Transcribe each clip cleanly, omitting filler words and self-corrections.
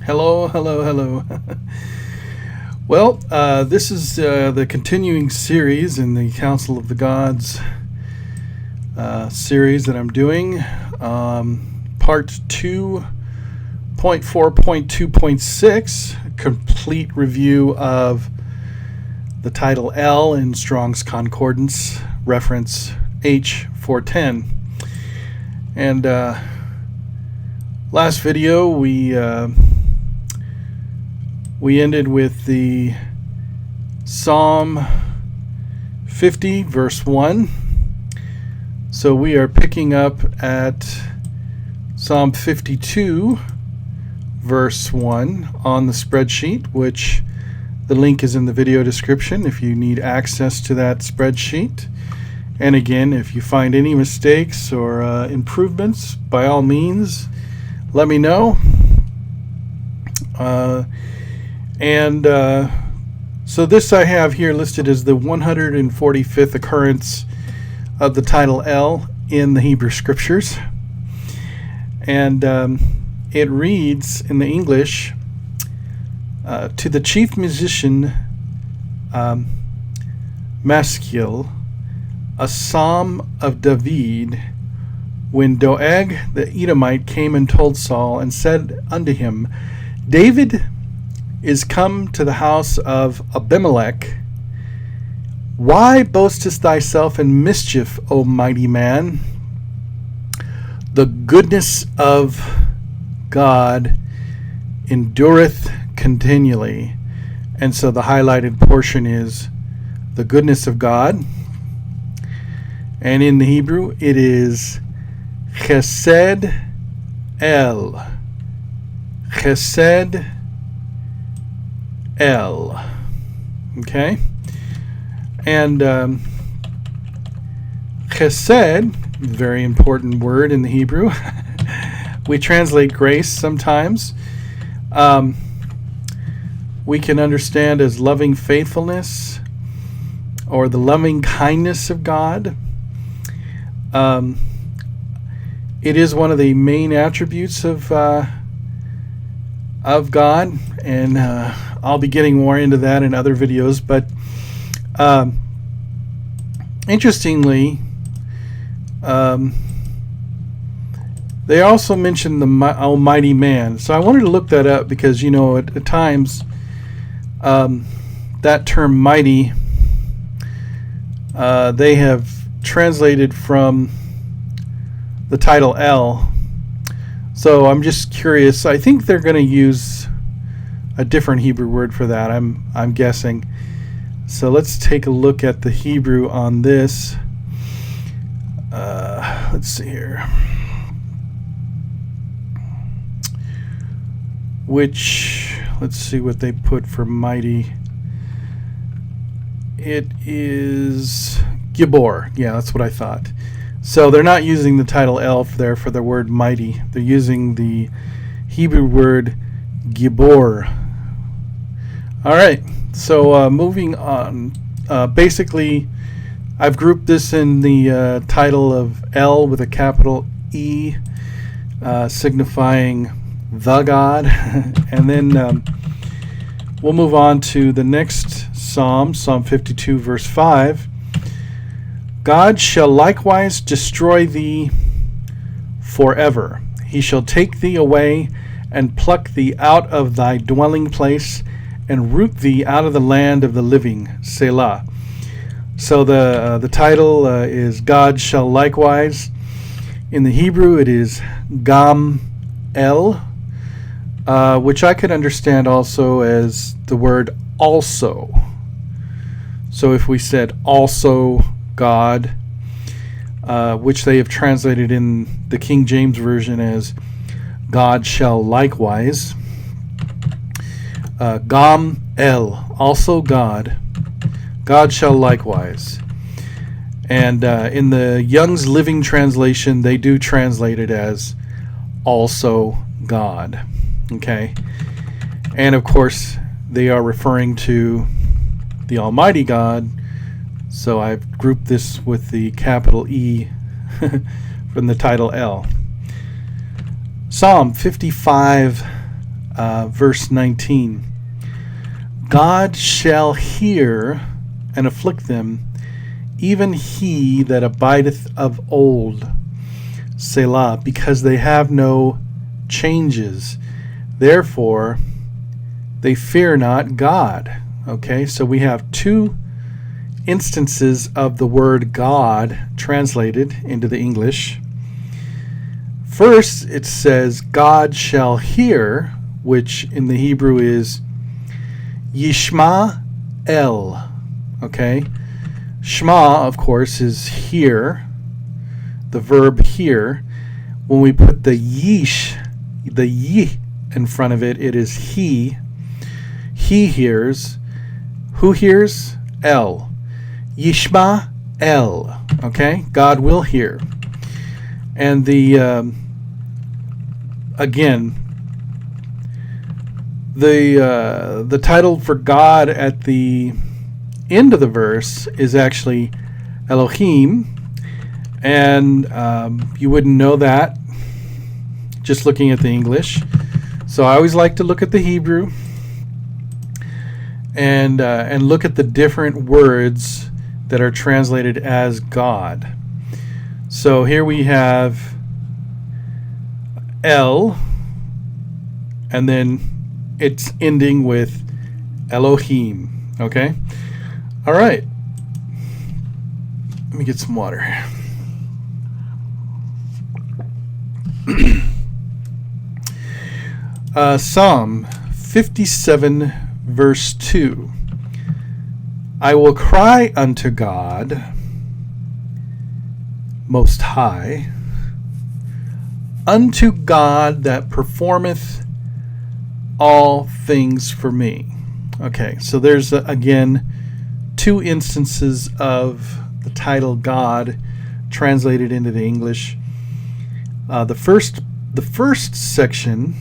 Hello, hello, hello. Well, this is the continuing series in the Council of the Gods series that I'm doing. Part 2.4.2.6, complete review of the title L in Strong's Concordance, reference H410. And last video we ended with the Psalm 50 verse 1. So we are picking up at Psalm 52 verse 1 on the spreadsheet, which the link is in the video description if you need access to that spreadsheet. And again, if you find any mistakes or improvements, by all means, let me know. So this I have here listed as the 145th occurrence of the title L in the Hebrew Scriptures. And it reads in the English, to the chief musician Maskil, a psalm of David, when Doeg the Edomite came and told Saul and said unto him, David is come to the house of Abimelech. Why boastest thyself in mischief, O mighty man? The goodness of God endureth continually. And so the highlighted portion is the goodness of God. And in the Hebrew, it is Chesed El. Chesed El. Okay? And Chesed, very important word in the Hebrew. We translate grace sometimes. We can understand as loving faithfulness or the loving kindness of God. It is one of the main attributes of God, and I'll be getting more into that in other videos. But interestingly, they also mention the Almighty Man. So I wanted to look that up because, you know, at times that term mighty, they have translated from the title L. So I'm just curious. I think they're going to use a different Hebrew word for that. I'm guessing. So let's take a look at the Hebrew on this. Let's see here. Let's see what they put for mighty. It is Gibor. Yeah, that's what I thought. So they're not using the title L there for the word mighty. They're using the Hebrew word Gibor. All right. So moving on. Basically, I've grouped this in the title of L with a capital E, signifying the God. And then we'll move on to the next Psalm, Psalm 52, verse 5. God shall likewise destroy thee forever. He shall take thee away and pluck thee out of thy dwelling place and root thee out of the land of the living. Selah. So the title is God shall likewise. In the Hebrew, it is Gam El, which I could understand also as the word also. So if we said also God, which they have translated in the King James Version as God shall likewise. Gam El, also God. God shall likewise. And in the Young's Living Translation, they do translate it as also God. Okay? And of course, they are referring to the Almighty God. So I've grouped this with the capital E from the title L. Psalm 55 verse 19. God shall hear and afflict them, even he that abideth of old, Selah, because they have no changes. Therefore, they fear not God. Okay, so we have two instances of the word God translated into the English. First, it says, God shall hear, which in the Hebrew is Yishma El. Okay, Shema, of course, is hear, the verb hear. When we put the yish, the yi in front of it, it is he. He hears. Who hears? El. Yishma El. Okay, God will hear. And the again, the title for God at the end of the verse is actually Elohim, and you wouldn't know that just looking at the English. So I always like to look at the Hebrew and look at the different words that are translated as God. So here we have El, and then it's ending with Elohim. Okay? All right. Let me get some water. Psalm 57, verse 2. I will cry unto God Most High, unto God that performeth all things for me. Okay, so there's again two instances of the title God translated into the English. The first section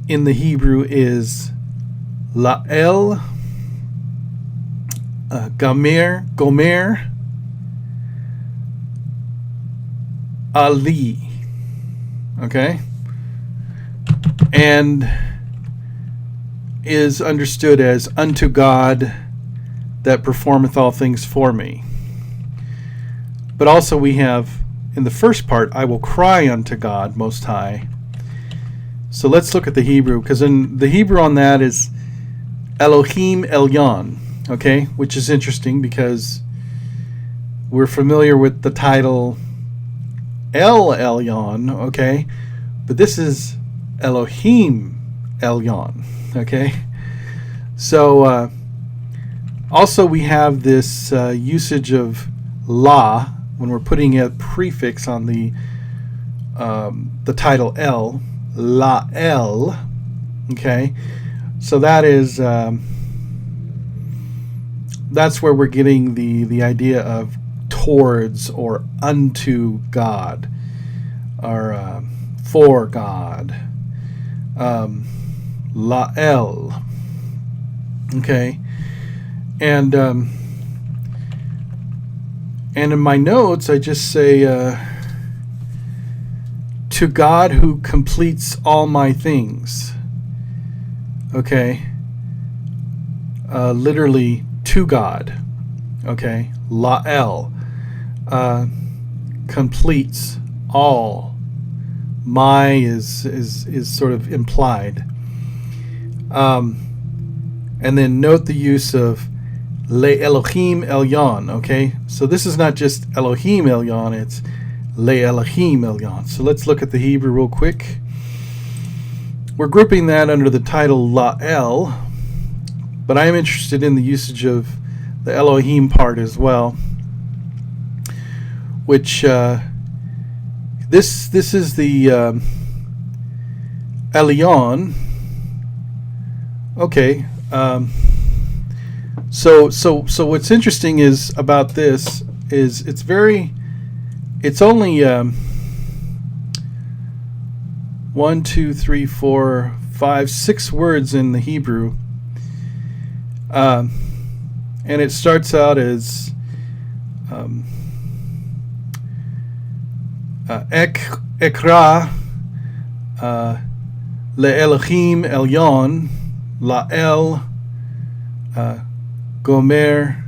in the Hebrew is La'el Gomer Ali. Okay? And is understood as unto God that performeth all things for me. But also we have in the first part, I will cry unto God Most High. So let's look at the Hebrew, because in the Hebrew on that is Elohim Elyon, okay, which is interesting because we're familiar with the title El Elyon, okay, but this is Elohim Elyon, okay. So also we have this usage of La when we're putting a prefix on the title El, La El, okay. So that is that's where we're getting the idea of towards or unto God, or for God. La El, okay. And in my notes I just say to God who completes all my things. Okay. Literally to God. Okay. La'el. Completes all. My is sort of implied. And then note the use of Le Elohim Elyon. Okay. So this is not just Elohim Elyon, it's Le Elohim Elyon. So let's look at the Hebrew real quick. We're grouping that under the title La'el, but I am interested in the usage of the Elohim part as well, which this is the Elyon. Okay. So what's interesting is about this is it's only 1, 2, 3, 4, 5, 6 words in the Hebrew, and it starts out as ekra Elohim Elyon, La'el, Gomer,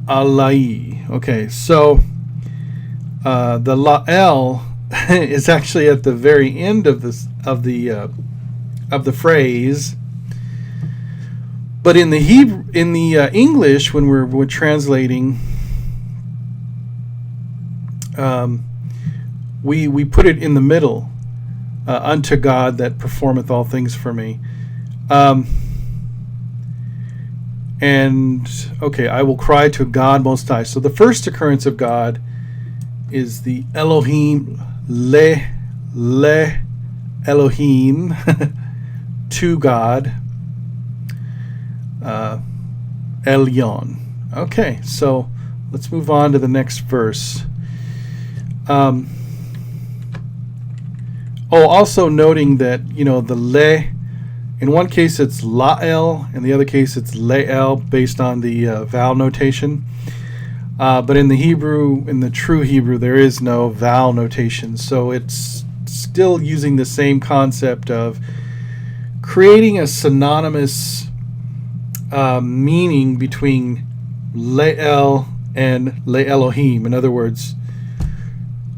Alai. Okay, so the La'el is actually at the very end of the phrase, but in the Hebrew, in the English, when we're translating, we put it in the middle, unto God that performeth all things for me. And okay, I will cry to God Most High. So the first occurrence of God is the Elohim, le Elohim, to God, Elyon. Okay, so let's move on to the next verse. Also noting that, the le, in one case it's la'el, in the other case it's le'el, based on the vowel notation. But in the Hebrew, in the true Hebrew, there is no vowel notation. So it's still using the same concept of creating a synonymous meaning between le'el and le Elohim. In other words,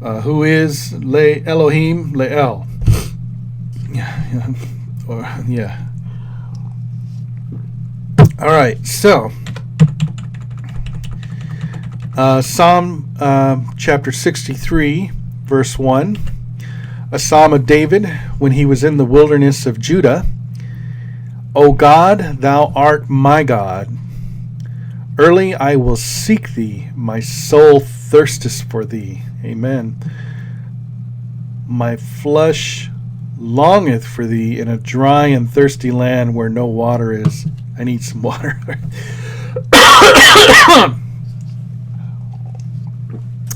who is le Elohim? Le'el. Yeah. All right, so Psalm chapter 63, verse 1, a psalm of David when he was in the wilderness of Judah. O God, thou art my God. Early I will seek thee. My soul thirsteth for thee. Amen. My flesh longeth for thee in a dry and thirsty land where no water is. I need some water.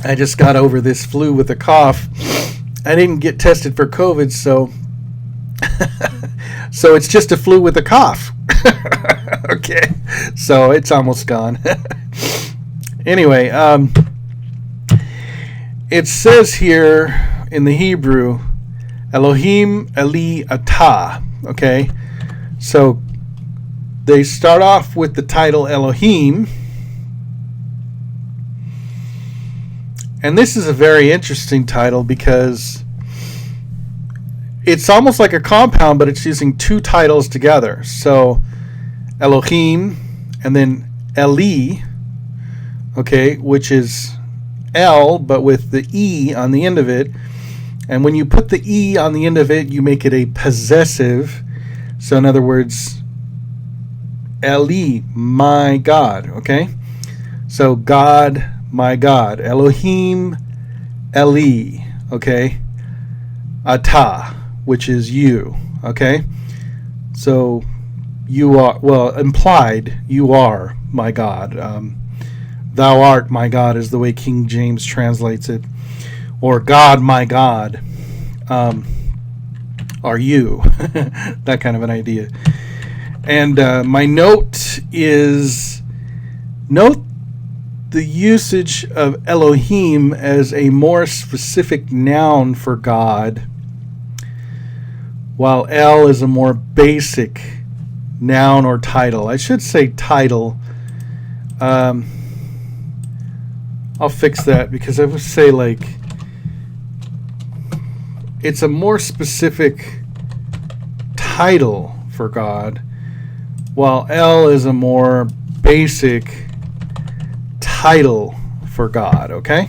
I just got over this flu with a cough. I didn't get tested for COVID, so so it's just a flu with a cough. Okay, so it's almost gone. Anyway, it says here in the Hebrew, Elohim Eli Atah. Okay, so they start off with the title Elohim, and this is a very interesting title because it's almost like a compound, but it's using two titles together. So Elohim and then Eli, okay, which is El, but with the E on the end of it. And when you put the E on the end of it, you make it a possessive. So in other words, Eli, my God, okay? So God, my God. Elohim, Eli, okay? Atah, which is you, okay? So you are, well, implied, you are my God. Thou art my God is the way King James translates it. Or God, my God, are you? That kind of an idea. And my note is, note the usage of Elohim as a more specific noun for God, while El is a more basic noun or title. I should say title. I'll fix that because I would say like it's a more specific title for God, while El is a more basic title for God, okay?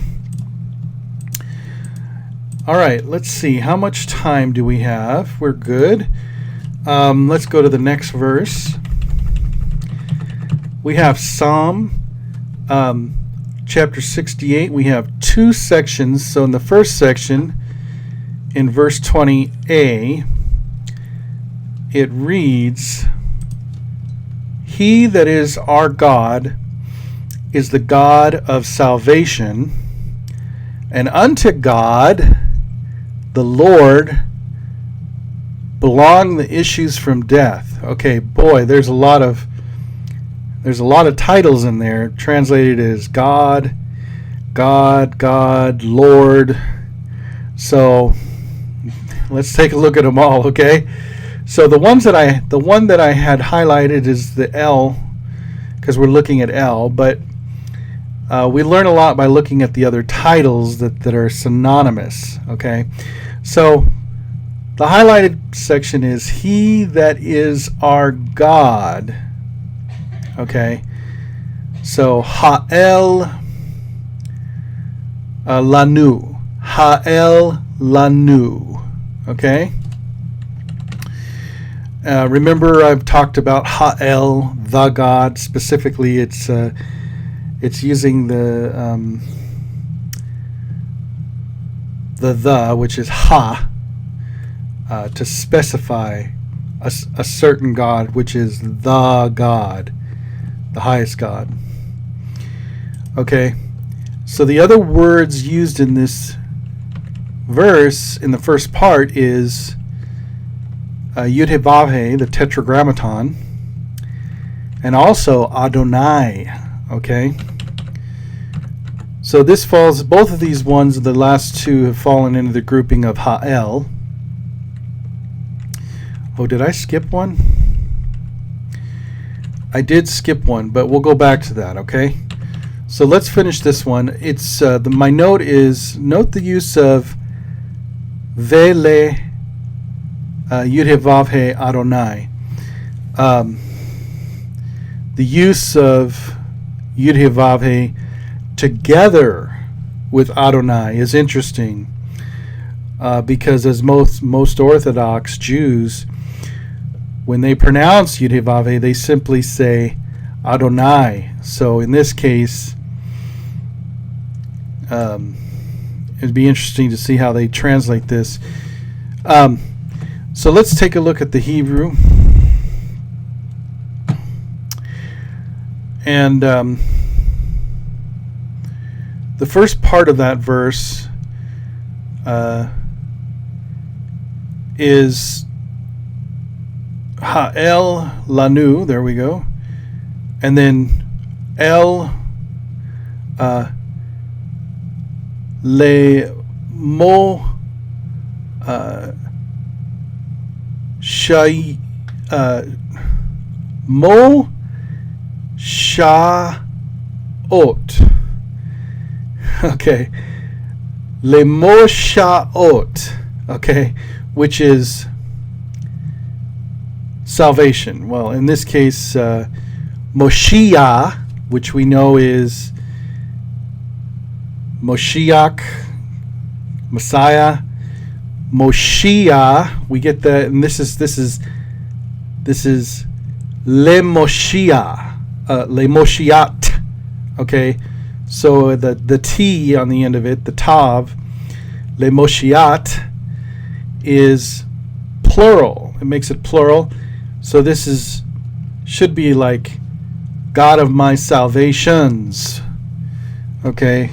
All right, let's see. How much time do we have? We're good. Let's go to the next verse. We have Psalm chapter 68. We have two sections. So in the first section, in verse 20a, it reads, He that is our God is the God of salvation, and unto God the Lord belong the issues from death. Okay, boy, there's a lot of titles in there translated as God, Lord. So Let's take a look at them all, okay? So the one that I had highlighted is the L, because we're looking at L, but we learn a lot by looking at the other titles that are synonymous, okay? So the highlighted section is He that is our God, okay? So Ha'el Lanu, Ha'el Lanu, okay? Remember, I've talked about Ha'el, the God. Specifically, it's using the which is Ha, to specify a certain God, which is the God, the highest God. Okay, so the other words used in this verse, in the first part, is Yud He Vav He, the Tetragrammaton, and also Adonai. Okay, so this falls, both of these ones, the last two, have fallen into the grouping of Ha'el. Oh, did I skip one? I did skip one, but we'll go back to that, okay? So let's finish this one. It's my note is, note the use of Vele Yud He Vav He Adonai. The use of Yud He Vav He together with Adonai is interesting, because as most Orthodox Jews, when they pronounce Yud He Vav He, they simply say Adonai. So in this case, it'd be interesting to see how they translate this. So let's take a look at the Hebrew. And the first part of that verse is Ha'el Lanu, there we go. And then El Le Mo Shai Mo Sha'ot. Okay. Le Mo Sha'ot. Okay. Which is salvation. Well, in this case, Moshiach, which we know is Moshiach, Messiah. Moshiach, we get that, and this is Le Moshiach, Le Moshiach. Okay, so the T on the end of it, the Tav, Le Moshiach, is plural. It makes it plural. So this should be like God of my salvations. Okay,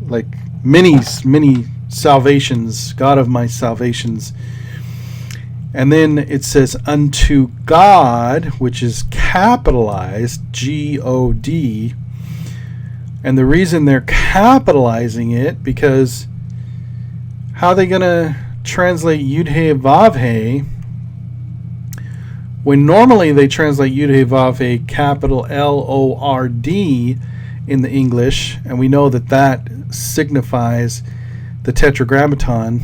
like many salvations, God of my salvations. And then it says unto God, which is capitalized, G-O-D. And the reason they're capitalizing it, because how are they going to translate Yud He Vav He when normally they translate Yud He Vav He capital L-O-R-D in the English, and we know that signifies the Tetragrammaton.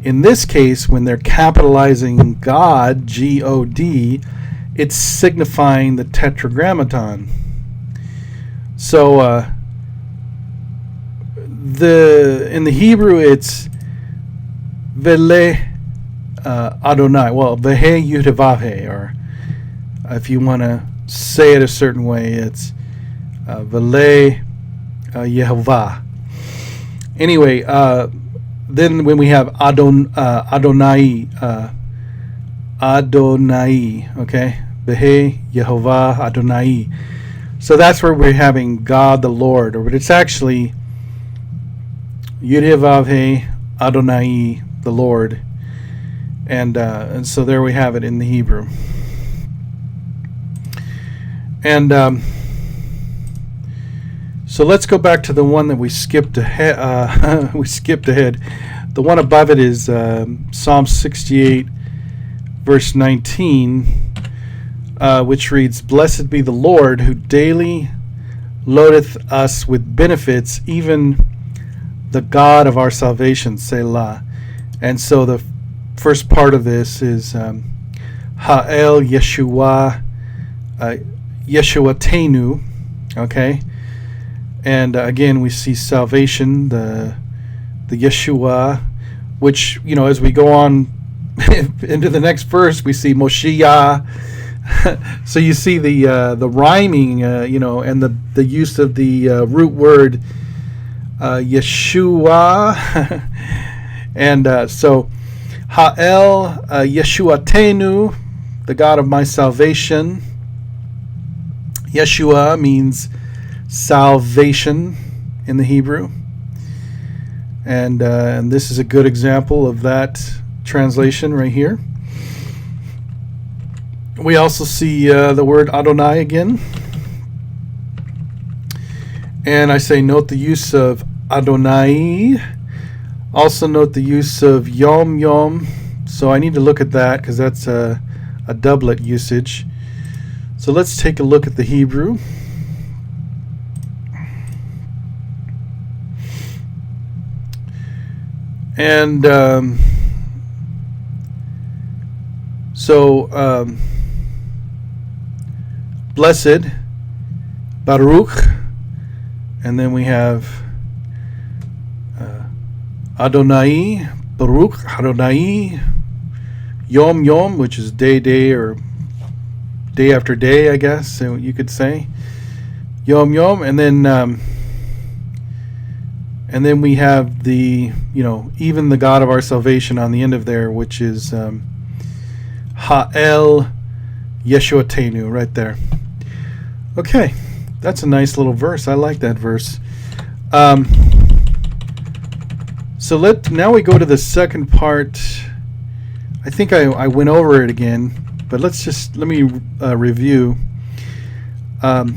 In this case, when they're capitalizing God, G-O-D, it's signifying the Tetragrammaton. So in the Hebrew, it's Vele Adonai. Well, Vehe Yud He Vav He, or if you want to say it a certain way, it's Vele Yehovah. Anyway, then when we have Adonai, okay, Vehe Yehovah Adonai. So that's where we're having God the Lord, but it's actually Yud He Vav He Adonai the Lord, and so there we have it in the Hebrew. And so let's go back to the one that we skipped ahead. The one above it is Psalm 68, verse 19, which reads, "Blessed be the Lord, who daily loadeth us with benefits, even the God of our salvation, Selah." And so the first part of this is Ha'el Yeshua, Yeshua Tenu, okay? And again, we see salvation, the Yeshua, which, as we go on into the next verse, we see Moshiach. So you see the rhyming, and the use of the root word Yeshua. And so Ha'el Yeshua Tenu, the God of my salvation. Yeshua means salvation in the Hebrew. And this is a good example of that translation right here. We also see the word Adonai again. And I say note the use of Adonai. Also note the use of Yom Yom. So I need to look at that because that's a doublet usage. So let's take a look at the Hebrew. And blessed, Baruch, and then we have Adonai, Baruch, Adonai, Yom Yom, which is day, or day after day, I guess, so you could say. Yom Yom, and then we have the, even the God of our salvation on the end of there, which is Ha'el Yeshuatenu, right there. Okay, that's a nice little verse. I like that verse. So now we go to the second part. I think I went over it again, but let me review. El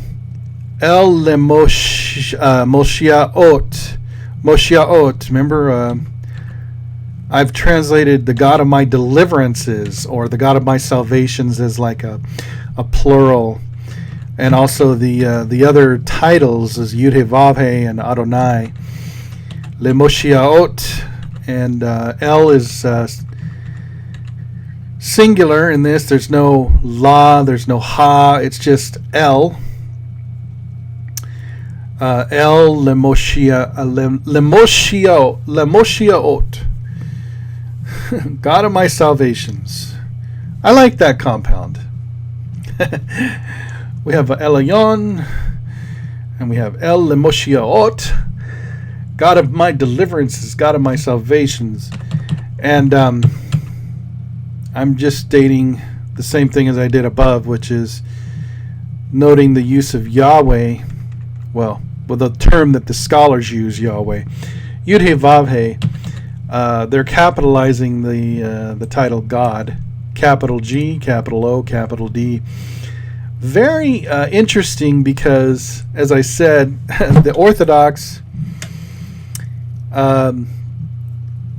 Moshiaot. Remember, I've translated the God of my deliverances or the God of my salvations as like a plural, and also the other titles is Yud-He-Vav-He and Adonai. Le Moshiaot, and El is singular in this. There's no La, there's no Ha. It's just El. El Lemoshiaot. God of my salvations. I like that compound. We have El Elyon, and we have El Lemoshiaot. God of my deliverances, God of my salvations. And I'm just stating the same thing as I did above, which is noting the use of Yahweh, well, with the term that the scholars use, Yahweh. Yud-He-Vav-He, they're capitalizing the title God, capital G, capital O, capital D. Very interesting because, as I said, the Orthodox,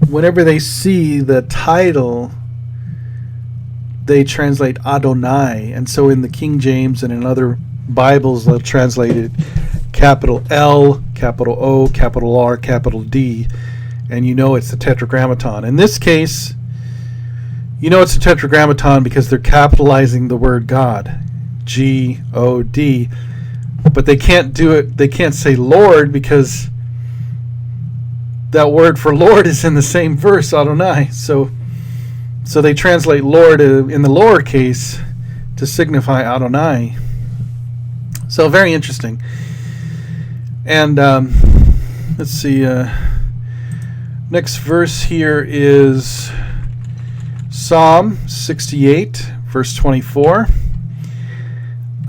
whenever they see the title, they translate Adonai, and so in the King James and in other Bibles they'll translate it capital L, capital O, capital R, capital D, and it's the Tetragrammaton. In this case, it's the Tetragrammaton because they're capitalizing the word God, G-O-D, but they can't do it. They can't say Lord because that word for Lord is in the same verse, Adonai. So they translate Lord in the lowercase to signify Adonai. So very interesting. And let's see. Next verse here is Psalm 68, verse 24.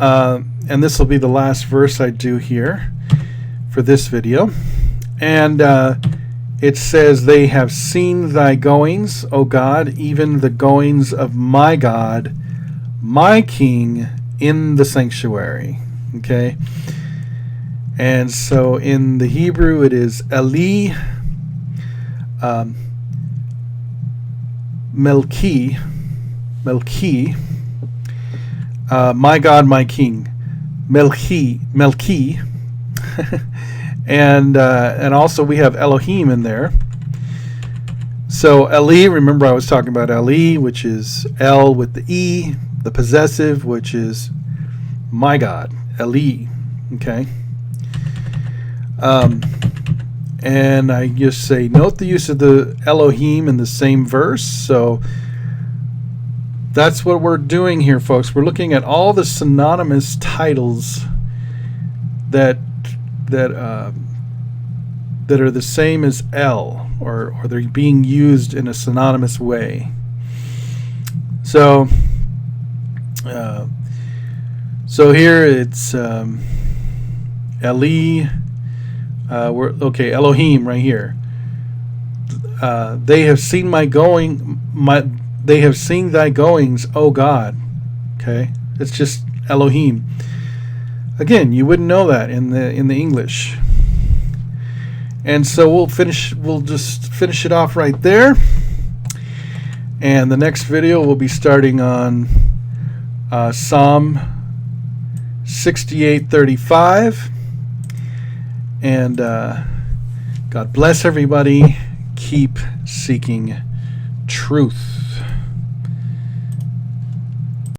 And this will be the last verse I do here for this video. And it says, "They have seen thy goings, O God, even the goings of my God, my King, in the sanctuary." Okay? And so in the Hebrew it is Eli, Melchi, my God, my King, Melchi, and also we have Elohim in there. So Eli, remember I was talking about Eli, which is El with the E, the possessive, which is my God, Eli. Okay. And I just say, note the use of the Elohim in the same verse. So that's what we're doing here, folks. We're looking at all the synonymous titles that are the same as El, or they're being used in a synonymous way. So here it's Eli. Elohim right here. They have seen they have seen thy goings, O God. Okay, it's just Elohim. Again, you wouldn't know that in the English. And so we'll just finish it off right there. And the next video will be starting on Psalm 68:35. And God bless everybody. Keep seeking truth.